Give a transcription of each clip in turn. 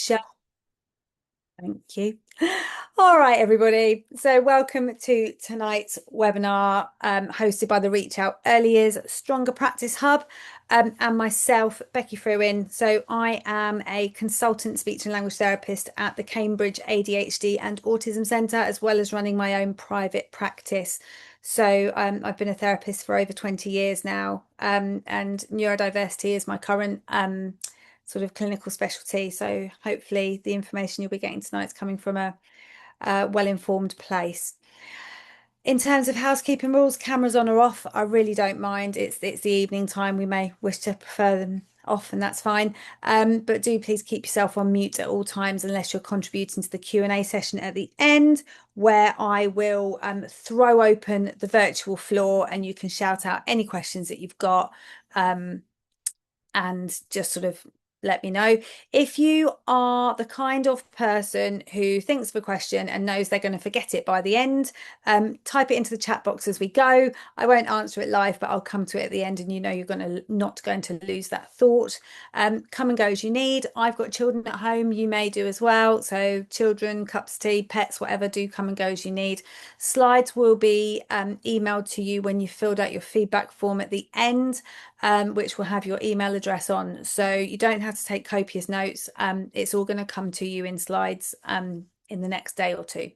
Sure. Thank you. All right, everybody. So, welcome to tonight's webinar hosted by the Reach Out Early Years Stronger Practice Hub and myself, Becky Fruin. So, I am a consultant speech and language therapist at the Cambridge ADHD and Autism Centre, as well as running my own private practice. So, I've been a therapist for over 20 years now, and neurodiversity is my current sort of clinical specialty. So hopefully the information you'll be getting tonight is coming from a well-informed place. In terms of housekeeping rules, cameras on or off, I really don't mind. It's the evening time. We may wish to prefer them off, and that's fine. But do please keep yourself on mute at all times unless you're contributing to the Q&A session at the end, where I will throw open the virtual floor and you can shout out any questions that you've got and just sort of let me know. If you are the kind of person who thinks of a question and knows they're going to forget it by the end, type it into the chat box as we go. I won't answer it live, but I'll come to it at the end, and you know you're not going to lose that thought. Come and go as you need. I've got children at home, you may do as well. So children, cups of tea, pets, whatever, do come and go as you need. Slides will be emailed to you when you filled out your feedback form at the end, which will have your email address on. So you don't have to take copious notes. It's all going to come to you in slides in the next day or two.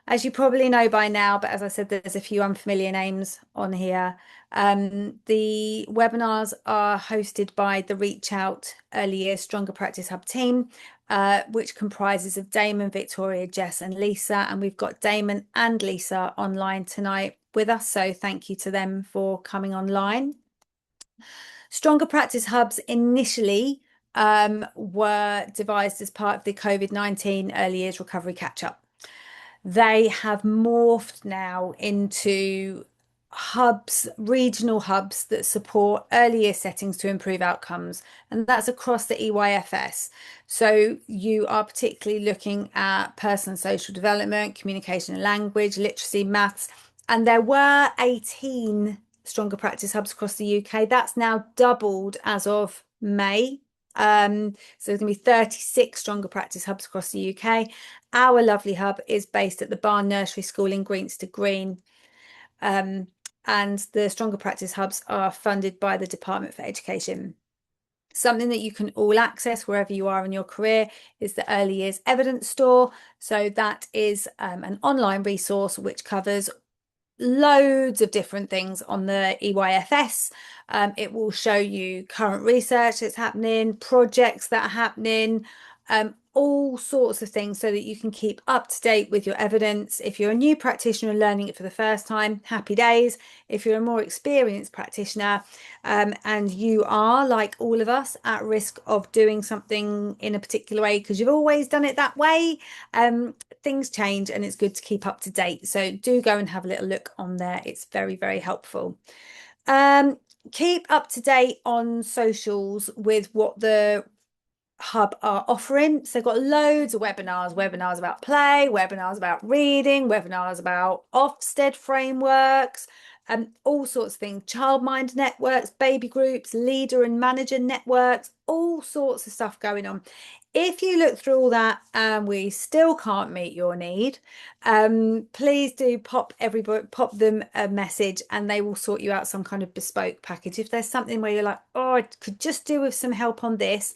As you probably know by now, but as I said, there's a few unfamiliar names on here. The webinars are hosted by the Reach Out Early Years Stronger Practice Hub team, which comprises of Damon, Victoria, Jess and Lisa. And we've got Damon and Lisa online tonight with us. So thank you to them for coming online. Stronger Practice Hubs initially were devised as part of the COVID-19 Early Years Recovery Catch-Up. They have morphed now into hubs, regional hubs that support early year settings to improve outcomes, and that's across the EYFS. So you are particularly looking at personal and social development, communication and language, literacy, maths, and there were 18 Stronger Practice Hubs across the UK. That's now doubled as of May. So there's going to be 36 Stronger Practice Hubs across the UK. Our lovely hub is based at the Barn Nursery School in Greenster Green. And the Stronger Practice Hubs are funded by the Department for Education. Something that you can all access wherever you are in your career is the Early Years Evidence Store. So that is an online resource which covers loads of different things on the EYFS. It will show you current research that's happening, projects that are happening, all sorts of things so that you can keep up to date with your evidence. If you're a new practitioner learning it for the first time, happy days. If you're a more experienced practitioner and you are, like all of us, at risk of doing something in a particular way because you've always done it that way, things change and it's good to keep up to date. So do go and have a little look on there. It's very, very helpful. Keep up to date on socials with what the hub are offering. So they've got loads of webinars about play, webinars about reading, webinars about Ofsted frameworks, and all sorts of things, child mind networks, baby groups, leader and manager networks, all sorts of stuff going on. If you look through all that and we still can't meet your need, please do pop them a message and they will sort you out some kind of bespoke package. If there's something where you're like, oh, I could just do with some help on this,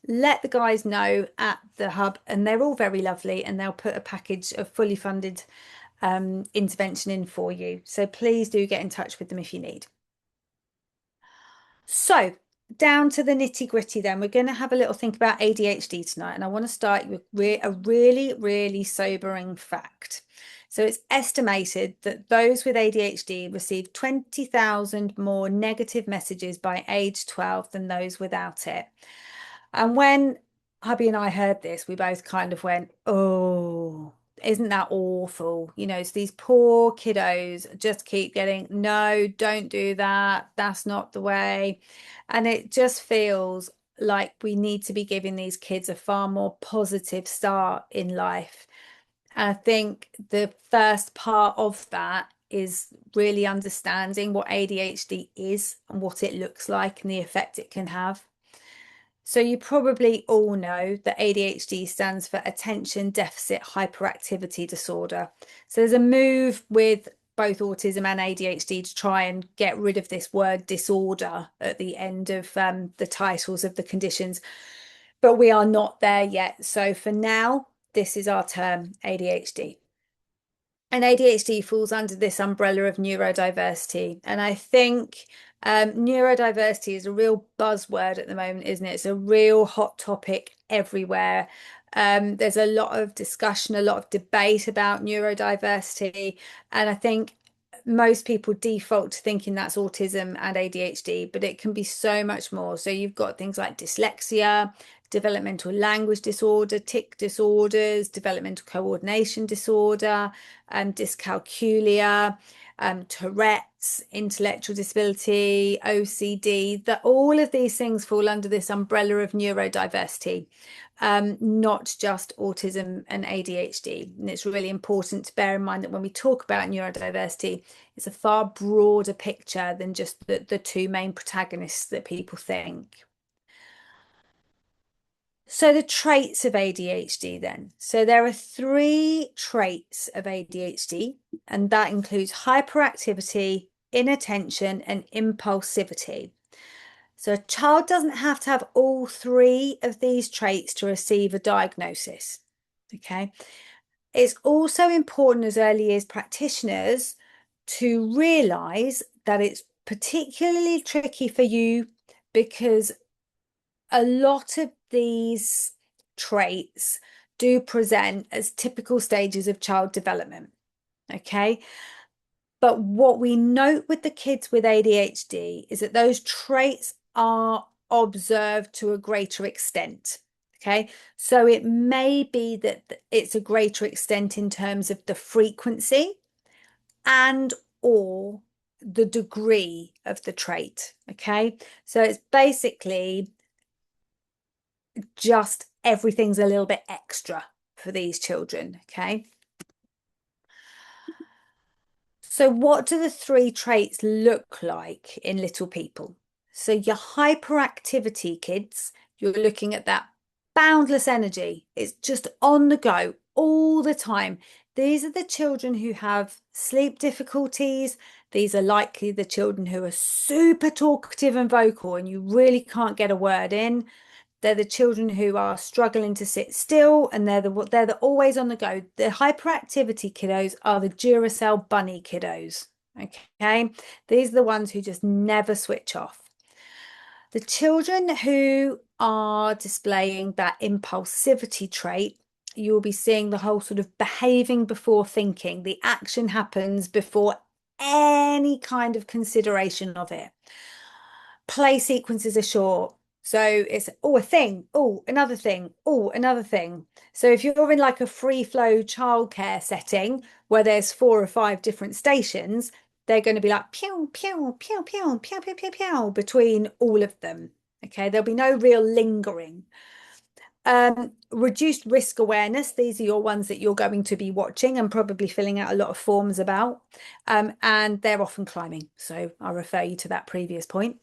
let the guys know at the hub, and they're all very lovely and they'll put a package of fully funded intervention in for you. So please do get in touch with them if you need. So down to the nitty gritty then. We're going to have a little think about ADHD tonight, and I want to start with a really, really sobering fact. So it's estimated that those with ADHD receive 20,000 more negative messages by age 12 than those without it. And when hubby and I heard this, we both kind of went, oh, isn't that awful? You know, so these poor kiddos just keep getting, no, don't do that. That's not the way. And it just feels like we need to be giving these kids a far more positive start in life. And I think the first part of that is really understanding what ADHD is and what it looks like and the effect it can have. So you probably all know that ADHD stands for attention deficit hyperactivity disorder. So there's a move with both autism and ADHD to try and get rid of this word disorder at the end of the titles of the conditions, but we are not there yet. So for now, this is our term, ADHD. And ADHD falls under this umbrella of neurodiversity. And I think neurodiversity is a real buzzword at the moment, isn't it? It's a real hot topic everywhere. There's a lot of discussion, a lot of debate about neurodiversity. And I think most people default to thinking that's autism and ADHD, but it can be so much more. So you've got things like dyslexia, developmental language disorder, tic disorders, developmental coordination disorder, dyscalculia, Tourette's, intellectual disability, OCD, that all of these things fall under this umbrella of neurodiversity, not just autism and ADHD. And it's really important to bear in mind that when we talk about neurodiversity, it's a far broader picture than just the two main protagonists that people think. So the traits of ADHD then. So there are three traits of ADHD, and that includes hyperactivity, inattention, and impulsivity. So a child doesn't have to have all three of these traits to receive a diagnosis. Okay. It's also important as early years practitioners to realize that it's particularly tricky for you because a lot of these traits do present as typical stages of child development. Okay. But what we note with the kids with ADHD is that those traits are observed to a greater extent. Okay. So it may be that it's a greater extent in terms of the frequency and or the degree of the trait. Okay. So it's basically just everything's a little bit extra for these children. Okay. So what do the three traits look like in little people? So your hyperactivity kids, you're looking at that boundless energy. It's just on the go all the time. These are the children who have sleep difficulties. These are likely the children who are super talkative and vocal, and you really can't get a word in. They're the children who are struggling to sit still, and they're the always on the go. The hyperactivity kiddos are the Duracell bunny kiddos. Okay, these are the ones who just never switch off. The children who are displaying that impulsivity trait, you will be seeing the whole sort of behaving before thinking. The action happens before any kind of consideration of it. Play sequences are short. So it's, oh, a thing, oh, another thing, oh, another thing. So if you're in like a free flow childcare setting where there's 4 or 5 different stations, they're going to be like pew, pew, pew, pew, pew, pew, pew, pew between all of them. Okay, there'll be no real lingering. Reduced risk awareness. These are your ones that you're going to be watching and probably filling out a lot of forms about. And they're often climbing. So I'll refer you to that previous point.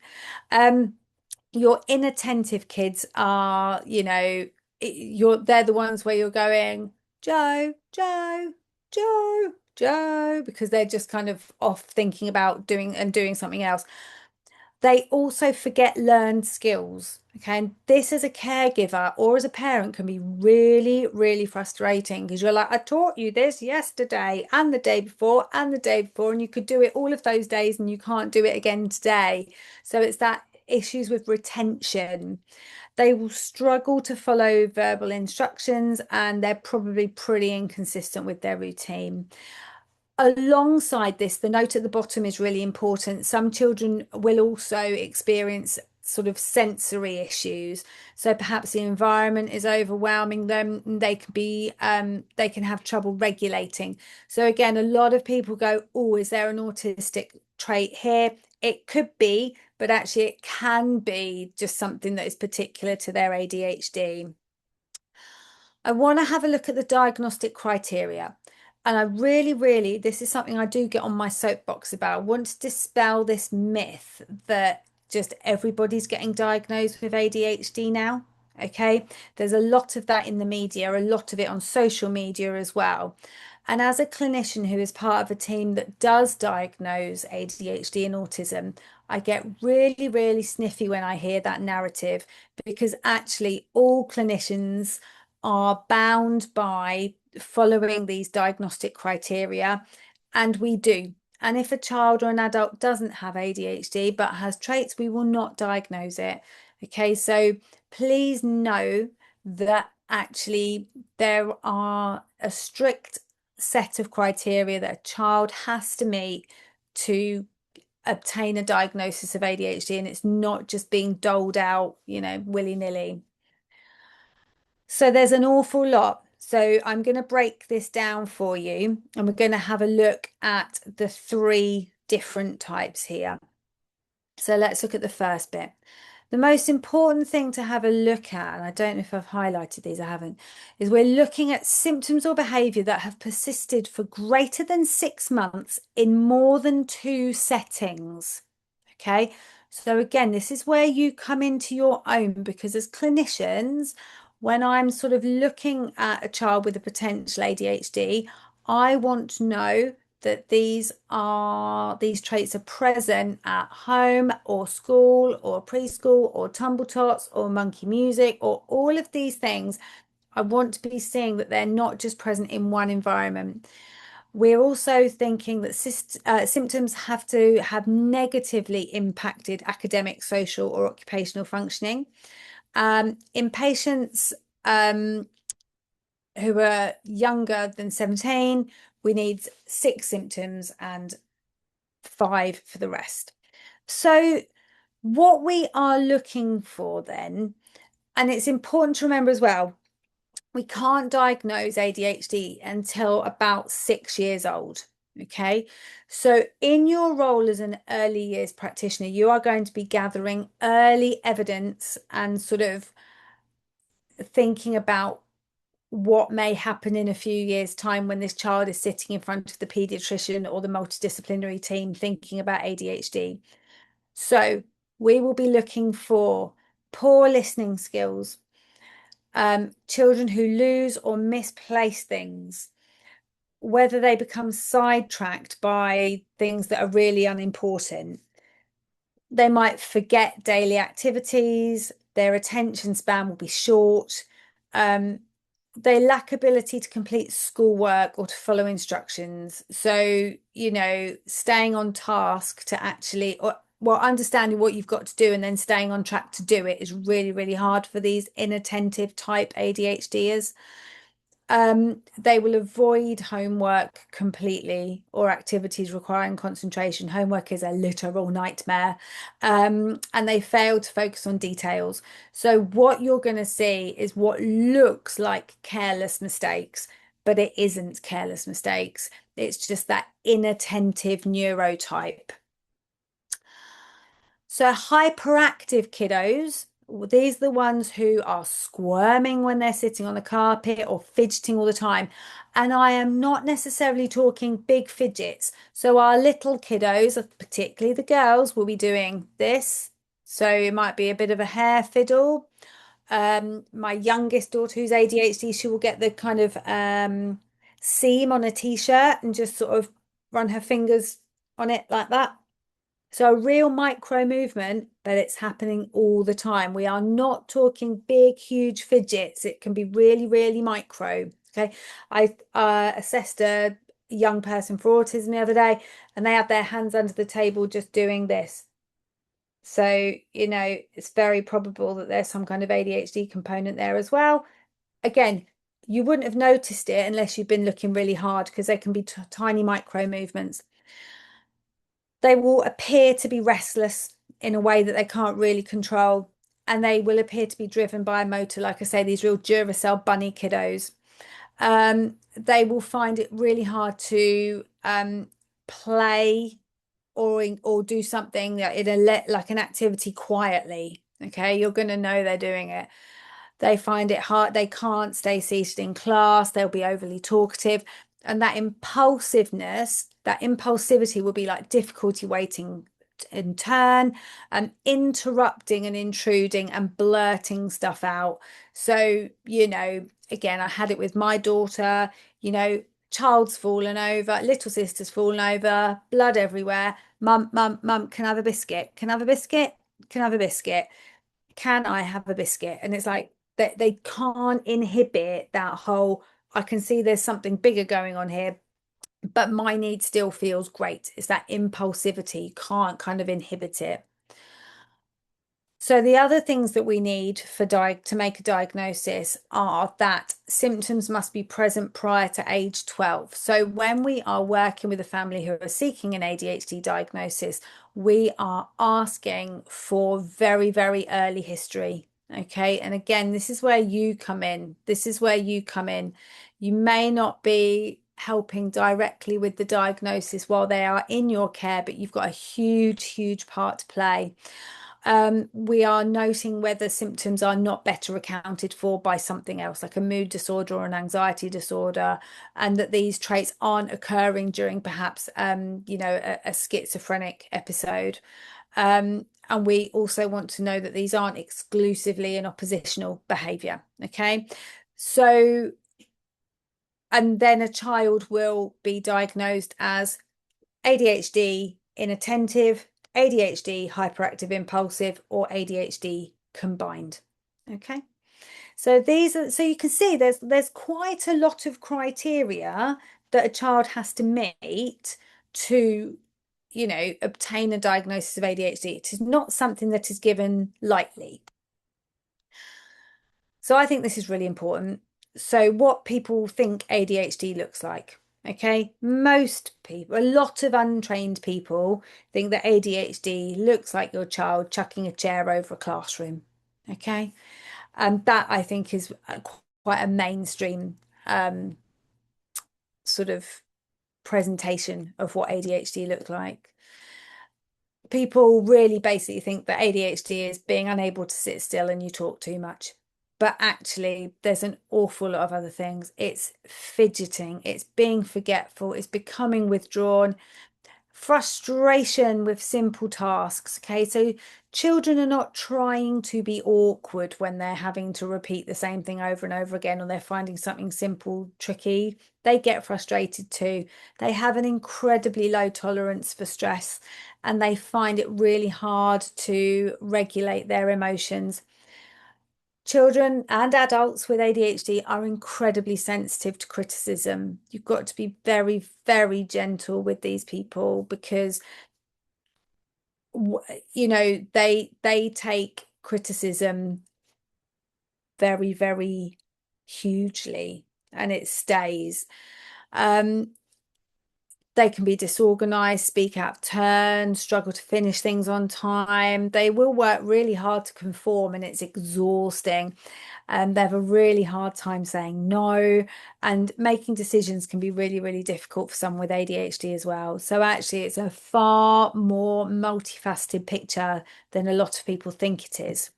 Your inattentive kids are, they're the ones where you're going, Joe, Joe, Joe, Joe, because they're just kind of off thinking about doing something else. They also forget learned skills. Okay. And this as a caregiver or as a parent can be really, really frustrating because you're like, I taught you this yesterday and the day before and the day before, and you could do it all of those days and you can't do it again today. So it's that issues with retention. They will struggle to follow verbal instructions and they're probably pretty inconsistent with their routine. Alongside this, the note at the bottom is really important. Some children will also experience sort of sensory issues. So perhaps the environment is overwhelming them. And they can have trouble regulating. So again, a lot of people go, oh, is there an autistic trait here? It could be, but actually it can be just something that is particular to their ADHD. I want to have a look at the diagnostic criteria. And I really, this is something I do get on my soapbox about. I want to dispel this myth that just everybody's getting diagnosed with ADHD now. Okay, there's a lot of that in the media, a lot of it on social media as well. And as a clinician who is part of a team that does diagnose ADHD and autism, I get really, really sniffy when I hear that narrative, because actually all clinicians are bound by following these diagnostic criteria, and we do. And if a child or an adult doesn't have ADHD but has traits, we will not diagnose it. Okay, so please know that actually there are a strict set of criteria that a child has to meet to obtain a diagnosis of ADHD, and it's not just being doled out, willy-nilly. So there's an awful lot. So I'm going to break this down for you, and we're going to have a look at the three different types here. So let's look at the first bit. The most important thing to have a look at, and I don't know if I've highlighted these, I haven't, is we're looking at symptoms or behaviour that have persisted for greater than 6 months in more than 2 settings. Okay, so again, this is where you come into your own, because as clinicians, when I'm sort of looking at a child with a potential ADHD, I want to know that these traits are present at home or school or preschool or tumble tots or monkey music or all of these things. I want to be seeing that they're not just present in one environment. We're also thinking that symptoms have to have negatively impacted academic, social, or occupational functioning. In patients who are younger than 17, we need 6 symptoms and 5 for the rest. So what we are looking for then, and it's important to remember as well, we can't diagnose ADHD until about 6 years old. Okay, so in your role as an early years practitioner, you are going to be gathering early evidence and sort of thinking about what may happen in a few years' time when this child is sitting in front of the pediatrician or the multidisciplinary team thinking about ADHD. So we will be looking for poor listening skills, children who lose or misplace things, whether they become sidetracked by things that are really unimportant. They might forget daily activities, their attention span will be short, they lack ability to complete schoolwork or to follow instructions. So, staying on task to actually, understanding what you've got to do and then staying on track to do it is really, really hard for these inattentive type ADHDers. They will avoid homework completely or activities requiring concentration. Homework is a literal nightmare. And they fail to focus on details. So what you're going to see is what looks like careless mistakes, but it isn't careless mistakes. It's just that inattentive neurotype. So hyperactive kiddos, these are the ones who are squirming when they're sitting on the carpet or fidgeting all the time. And I am not necessarily talking big fidgets. So our little kiddos, particularly the girls, will be doing this. So it might be a bit of a hair fiddle. My youngest daughter who's ADHD, she will get the kind of seam on a t-shirt and just sort of run her fingers on it like that. So a real micro movement, but it's happening all the time. We are not talking big, huge fidgets. It can be really, really micro. Okay. I assessed a young person for autism the other day, and they had their hands under the table just doing this. So, it's very probable that there's some kind of ADHD component there as well. Again, you wouldn't have noticed it unless you've been looking really hard, because they can be tiny micro movements. They will appear to be restless in a way that they can't really control, and they will appear to be driven by a motor, like I say, these real Duracell bunny kiddos. They will find it really hard to play or do something in like an activity quietly. Okay, you're going to know they're doing it. They find it hard. They can't stay seated in class. They'll be overly talkative. And that impulsivity will be like difficulty waiting and turn, interrupting and intruding and blurting stuff out. So, again, I had it with my daughter, child's fallen over, little sister's fallen over, blood everywhere. Mum, mum, mum, can I have a biscuit? Can I have a biscuit? Can I have a biscuit? Can I have a biscuit? And it's like they can't inhibit that whole, I can see there's something bigger going on here, but my need still feels great. It's that impulsivity, you can't kind of inhibit it. So the other things that we need for to make a diagnosis are that symptoms must be present prior to age 12. So when we are working with a family who are seeking an ADHD diagnosis, we are asking for very, very early history. Okay. And again, this is where you come in. This is where you come in. You may not be helping directly with the diagnosis while they are in your care, but you've got a huge, huge part to play. We are noting whether symptoms are not better accounted for by something else, like a mood disorder or an anxiety disorder, and that these traits aren't occurring during perhaps, a schizophrenic episode. And we also want to know that these aren't exclusively an oppositional behaviour. Okay, so, and then a child will be diagnosed as ADHD inattentive, ADHD hyperactive impulsive, or ADHD combined. Okay. So these are, so you can see there's quite a lot of criteria that a child has to meet to, obtain a diagnosis of ADHD. It is not something that is given lightly. So I think this is really important. So what people think ADHD looks like. Okay, most people, a lot of untrained people think that ADHD looks like your child chucking a chair over a classroom. Okay, and that I think is quite a mainstream sort of presentation of what ADHD looks like. People really basically think that ADHD is being unable to sit still and you talk too much. But actually, there's an awful lot of other things. It's fidgeting, it's being forgetful, it's becoming withdrawn, frustration with simple tasks. Okay, so children are not trying to be awkward when they're having to repeat the same thing over and over again, or they're finding something simple tricky. They get frustrated too. They have an incredibly low tolerance for stress, and they find it really hard to regulate their emotions. Children and adults with ADHD are incredibly sensitive to criticism. You've got to be very, very gentle with these people because they take criticism very, very hugely, and it stays. They can be disorganized, speak out of turn, struggle to finish things on time. They will work really hard to conform, and it's exhausting. They have a really hard time saying no, and making decisions can be really, really difficult for someone with ADHD as well. So actually, it's a far more multifaceted picture than a lot of people think it is.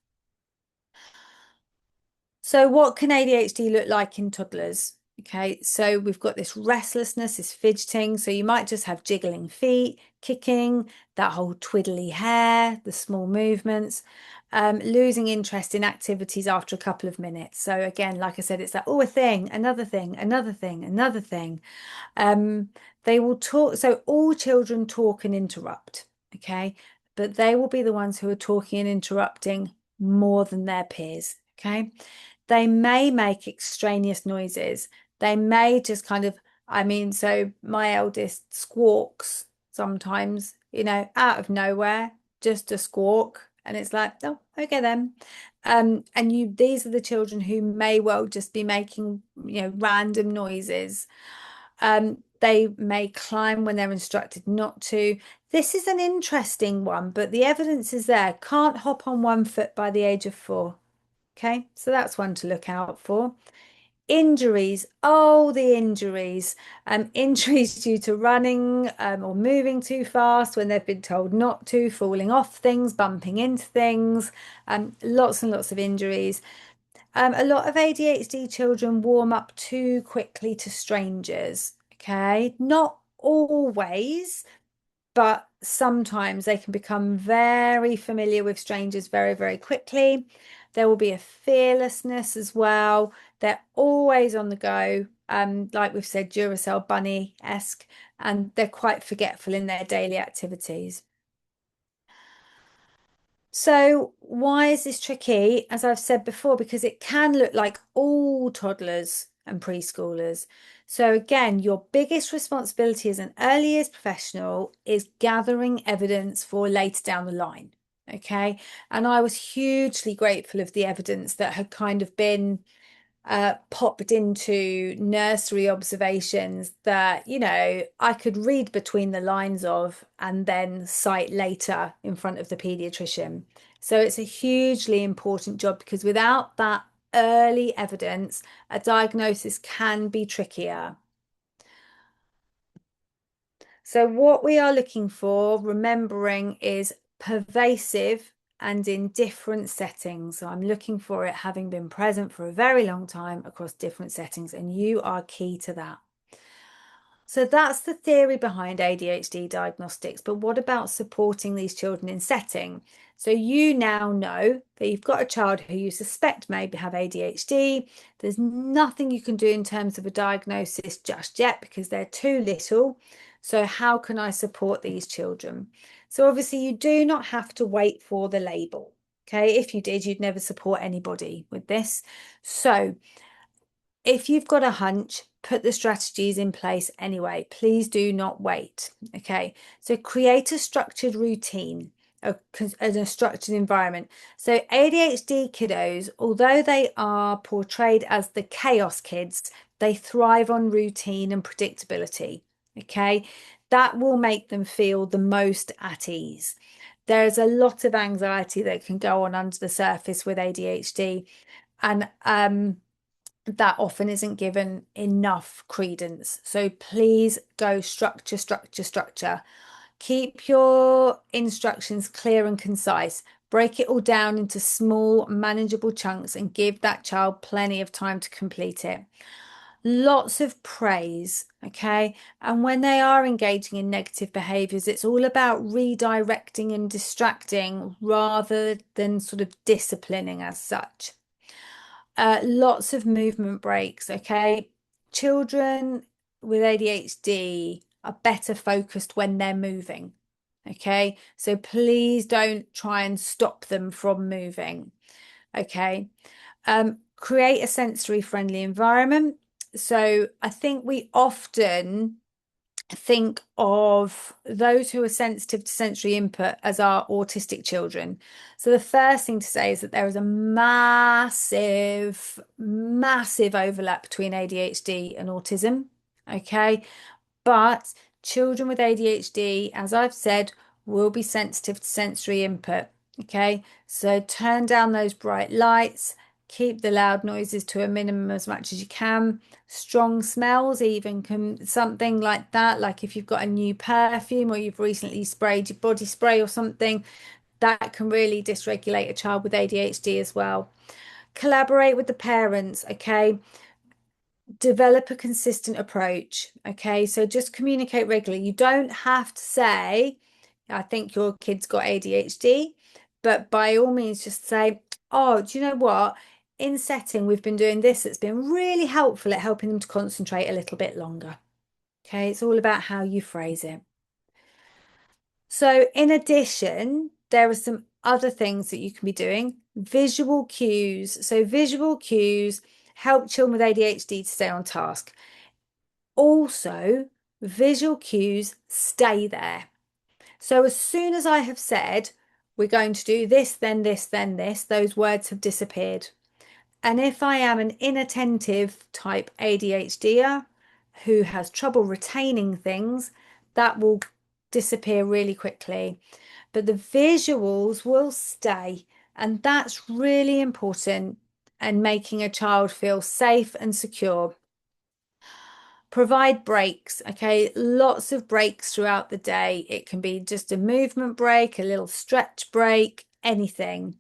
So what can ADHD look like in toddlers? Okay, so we've got this restlessness, this fidgeting. So you might just have jiggling feet, kicking, that whole twiddly hair, the small movements, losing interest in activities after a couple of minutes. So again, like I said, it's that, oh, a thing, another thing, another thing, another thing. They will talk. So all children talk and interrupt. Okay, but they will be the ones who are talking and interrupting more than their peers. Okay. They may make extraneous noises. They may just kind of, so my eldest squawks sometimes, out of nowhere, just a squawk. And it's like, oh, okay then. And these are the children who may well just be making, random noises. They may climb when they're instructed not to. This is an interesting one, but the evidence is there. Can't hop on one foot by the age of 4. Okay, so that's one to look out for. Injuries. Oh, the injuries. Injuries due to running or moving too fast when they've been told not to, falling off things, bumping into things. Lots and lots of injuries. A lot of ADHD children warm up too quickly to strangers. Okay, not always, but sometimes they can become very familiar with strangers very, very quickly. There will be a fearlessness as well. They're always on the go, like we've said, Duracell bunny-esque, and they're quite forgetful in their daily activities. So why is this tricky? As I've said before, because it can look like all toddlers and preschoolers. So again, your biggest responsibility as an early years professional is gathering evidence for later down the line. Okay. And I was hugely grateful of the evidence that had kind of been popped into nursery observations that, I could read between the lines of and then cite later in front of the pediatrician. So it's a hugely important job because without that early evidence, a diagnosis can be trickier. So what we are looking for, remembering, is pervasive and in different settings. So I'm looking for it having been present for a very long time across different settings, and you are key to that. So that's the theory behind ADHD diagnostics. But what about supporting these children in setting? So you now know that you've got a child who you suspect may have ADHD. There's nothing you can do in terms of a diagnosis just yet because they're too little. So how can I support these children? So obviously you do not have to wait for the label. Okay, if you did, you'd never support anybody with this. So if you've got a hunch, put the strategies in place anyway. Please do not wait. Okay, so create a structured routine, a structured environment. So ADHD kiddos, although they are portrayed as the chaos kids, they thrive on routine and predictability. Okay, that will make them feel the most at ease. There's a lot of anxiety that can go on under the surface with ADHD, and that often isn't given enough credence. So please go structure, structure, structure. Keep your instructions clear and concise. Break it all down into small, manageable chunks and give that child plenty of time to complete it. Lots of praise, okay? And when they are engaging in negative behaviors, it's all about redirecting and distracting rather than sort of disciplining as such. Lots of movement breaks, okay? Children with ADHD are better focused when they're moving, okay? So please don't try and stop them from moving, okay? Create a sensory friendly environment. So I think we often think of those who are sensitive to sensory input as our autistic children. So the first thing to say is that there is a massive, massive overlap between ADHD and autism. Okay. But children with ADHD, as I've said, will be sensitive to sensory input. Okay, so turn down those bright lights, keep the loud noises to a minimum as much as you can. Strong smells, even can something like that, like if you've got a new perfume or you've recently sprayed your body spray or something, that can really dysregulate a child with ADHD as well. Collaborate with the parents, okay? Develop a consistent approach. Okay, so just communicate regularly. You don't have to say, I think your kid's got ADHD, but by all means, just say, oh, do you know what? In setting, we've been doing this. It's been really helpful at helping them to concentrate a little bit longer. Okay, it's all about how you phrase it. So, in addition, there are some other things that you can be doing. Visual cues. So, visual cues help children with ADHD to stay on task. Also, visual cues stay there. So as soon as I have said, we're going to do this, then this, then this, those words have disappeared. And if I am an inattentive type ADHDer who has trouble retaining things, that will disappear really quickly. But the visuals will stay. And that's really important and making a child feel safe and secure. Provide breaks, okay? Lots of breaks throughout the day. It can be just a movement break, a little stretch break, anything.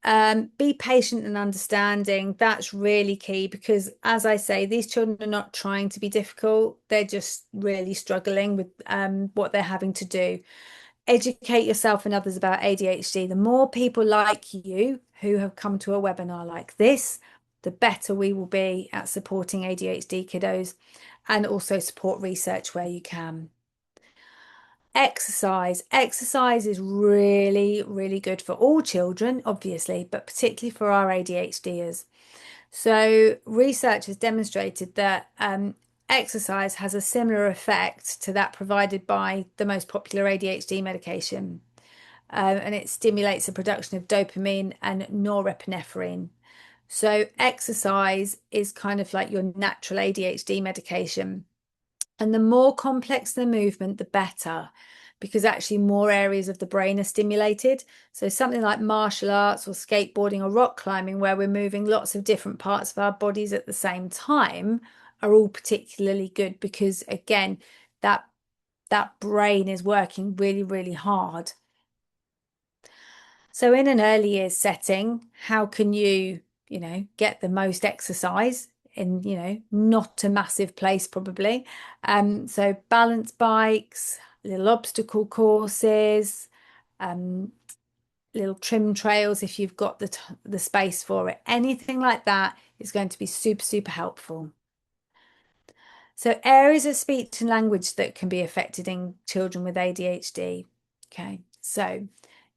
Be patient and understanding. That's really key because, as I say, these children are not trying to be difficult. They're just really struggling with what they're having to do. Educate yourself and others about ADHD. The more people like you who have come to a webinar like this, the better we will be at supporting ADHD kiddos and also support research where you can. Exercise. Exercise is really, really good for all children, obviously, but particularly for our ADHDers. So research has demonstrated that exercise has a similar effect to that provided by the most popular ADHD medication. And it stimulates the production of dopamine and norepinephrine. So exercise is kind of like your natural ADHD medication. And the more complex the movement, the better, because actually more areas of the brain are stimulated. So something like martial arts or skateboarding or rock climbing, where we're moving lots of different parts of our bodies at the same time, are all particularly good because again, that brain is working really, really hard. So in an early years setting, how can you, get the most exercise in, not a massive place probably. So balance bikes, little obstacle courses, um, little trim trails if you've got the space for it. Anything like that is going to be super, super helpful. So areas of speech and language that can be affected in children with ADHD. Okay, so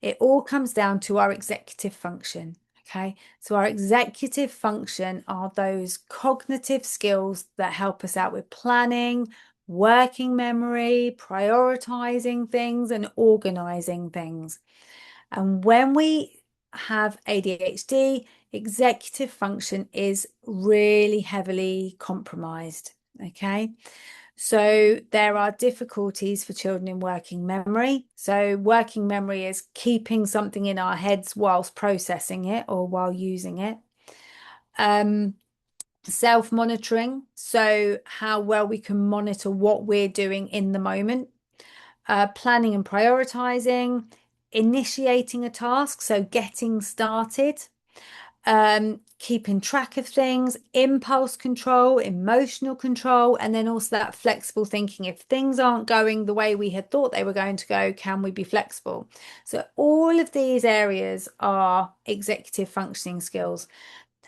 it all comes down to our executive function. Okay, so our executive function are those cognitive skills that help us out with planning, working memory, prioritizing things, and organizing things. And when we have ADHD, executive function is really heavily compromised. Okay. So there are difficulties for children in working memory. So working memory is keeping something in our heads whilst processing it or while using it. Self-monitoring, so how well we can monitor what we're doing in the moment. Planning and prioritizing, initiating a task, so getting started, keeping track of things, impulse control, emotional control, and then also that flexible thinking. If things aren't going the way we had thought they were going to go, can we be flexible? So all of these areas are executive functioning skills.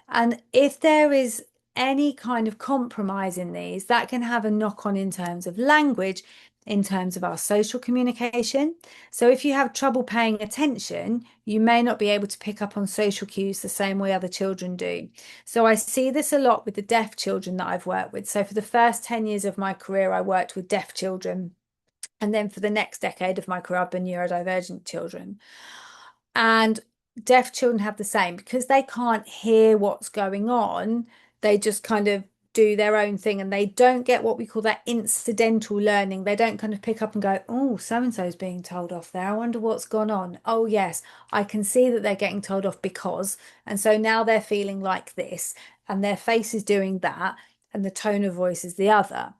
And if there is any kind of compromise in these, that can have a knock on in terms of language, in terms of our social communication. So if you have trouble paying attention, you may not be able to pick up on social cues the same way other children do. So I see this a lot with the deaf children that I've worked with. So for the first 10 years of my career, I worked with deaf children. And then for the next decade of my career, I've been neurodivergent children. And deaf children have the same because they can't hear what's going on. They just kind of do their own thing and they don't get what we call that incidental learning. They don't kind of pick up and go, oh, so and so's being told off there. I wonder what's gone on. Oh, yes, I can see that they're getting told off because. And so now they're feeling like this and their face is doing that and the tone of voice is the other.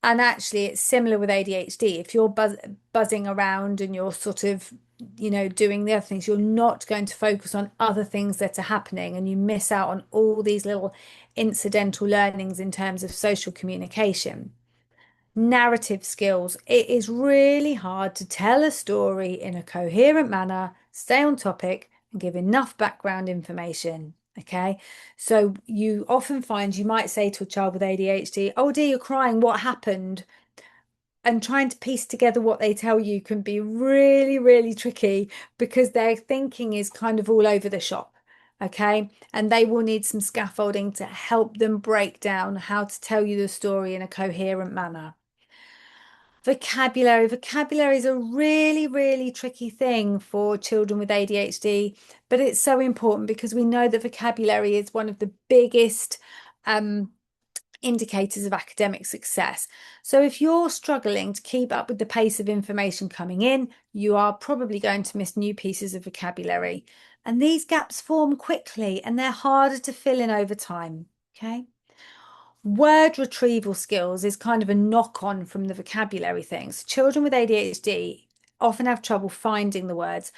And actually, it's similar with ADHD. If you're buzzing around and you're sort of, doing the other things, you're not going to focus on other things that are happening and you miss out on all these little incidental learnings in terms of social communication. Narrative skills. It is really hard to tell a story in a coherent manner, stay on topic, and give enough background information. Okay, so you often find you might say to a child with ADHD, oh dear, you're crying, what happened? And trying to piece together what they tell you can be really, really tricky because their thinking is kind of all over the shop. Okay, and they will need some scaffolding to help them break down how to tell you the story in a coherent manner. Vocabulary. Vocabulary is a really, really tricky thing for children with ADHD, but it's so important because we know that vocabulary is one of the biggest indicators of academic success. So if you're struggling to keep up with the pace of information coming in, you are probably going to miss new pieces of vocabulary. And these gaps form quickly and they're harder to fill in over time. Okay. Word retrieval skills is kind of a knock on from the vocabulary thing. So children with ADHD often have trouble finding the words.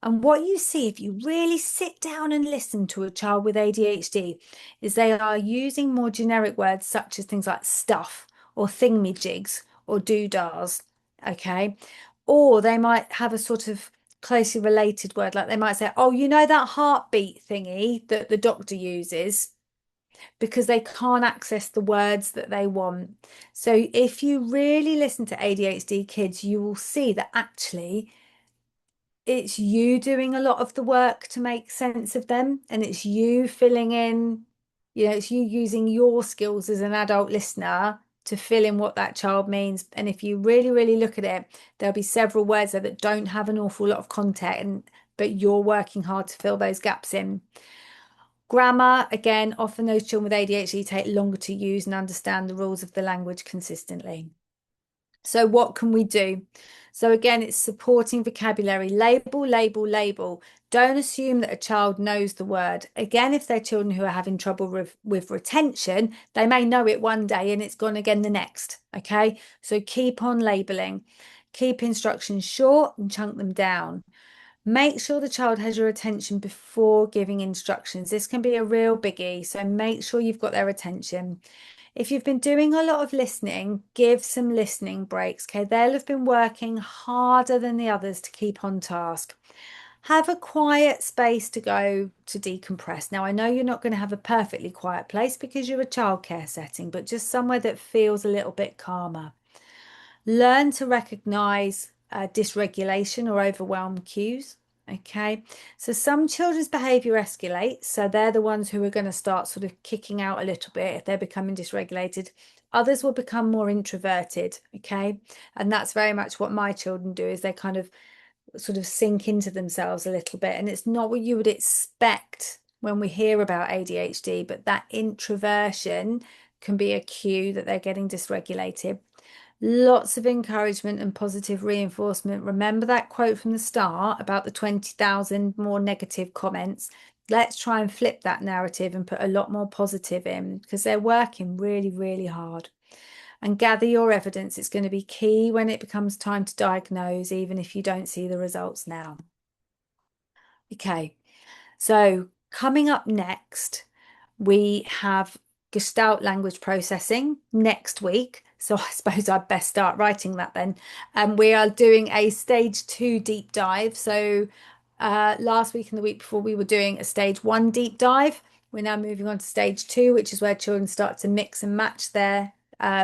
And what you see if you really sit down and listen to a child with ADHD is they are using more generic words such as things like stuff or thingamajigs or doodahs, okay? Or they might have a sort of closely related word, like they might say, oh, you know that heartbeat thingy that the doctor uses, because they can't access the words that they want. So if you really listen to ADHD kids, you will see that actually it's you doing a lot of the work to make sense of them, and it's you filling in, it's you using your skills as an adult listener to fill in what that child means. And if you really, really look at it, there'll be several words there that don't have an awful lot of content, but you're working hard to fill those gaps in. Grammar, again, often those children with ADHD take longer to use and understand the rules of the language consistently. So what can we do? So again, it's supporting vocabulary. Label, label, label. Don't assume that a child knows the word. Again, if they're children who are having trouble with retention, they may know it one day and it's gone again the next. Okay, so keep on labeling. Keep instructions short and chunk them down. Make sure the child has your attention before giving instructions. This can be a real biggie, so make sure you've got their attention. If you've been doing a lot of listening, give some listening breaks. Okay, they'll have been working harder than the others to keep on task. Have a quiet space to go to decompress. Now, I know you're not going to have a perfectly quiet place because you're a childcare setting, but just somewhere that feels a little bit calmer. Learn to recognize dysregulation or overwhelm cues. Okay, so some children's behavior escalates, so they're the ones who are going to start sort of kicking out a little bit if they're becoming dysregulated. Others will become more introverted. Okay, and that's very much what my children do, is they kind of sort of sink into themselves a little bit, and it's not what you would expect when we hear about ADHD, but that introversion can be a cue that they're getting dysregulated. Lots of encouragement and positive reinforcement. Remember that quote from the start about the 20,000 more negative comments. Let's try and flip that narrative and put a lot more positive in, because they're working really, really hard. And gather your evidence. It's going to be key when it becomes time to diagnose, even if you don't see the results now. Okay, so coming up next, we have Gestalt language processing next week. So I suppose I'd best start writing that then. And we are doing a stage 2 deep dive. So last week and the week before, we were doing a stage 1 deep dive. We're now moving on to stage 2, which is where children start to mix and match their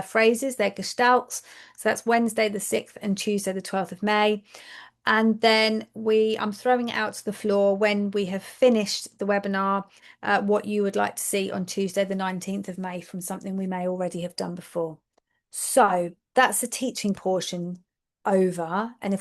phrases, their gestalts. So that's Wednesday the 6th and Tuesday the 12th of May. And then I'm throwing it out to the floor when we have finished the webinar, what you would like to see on Tuesday, the 19th of May, from something we may already have done before. So that's the teaching portion over. And if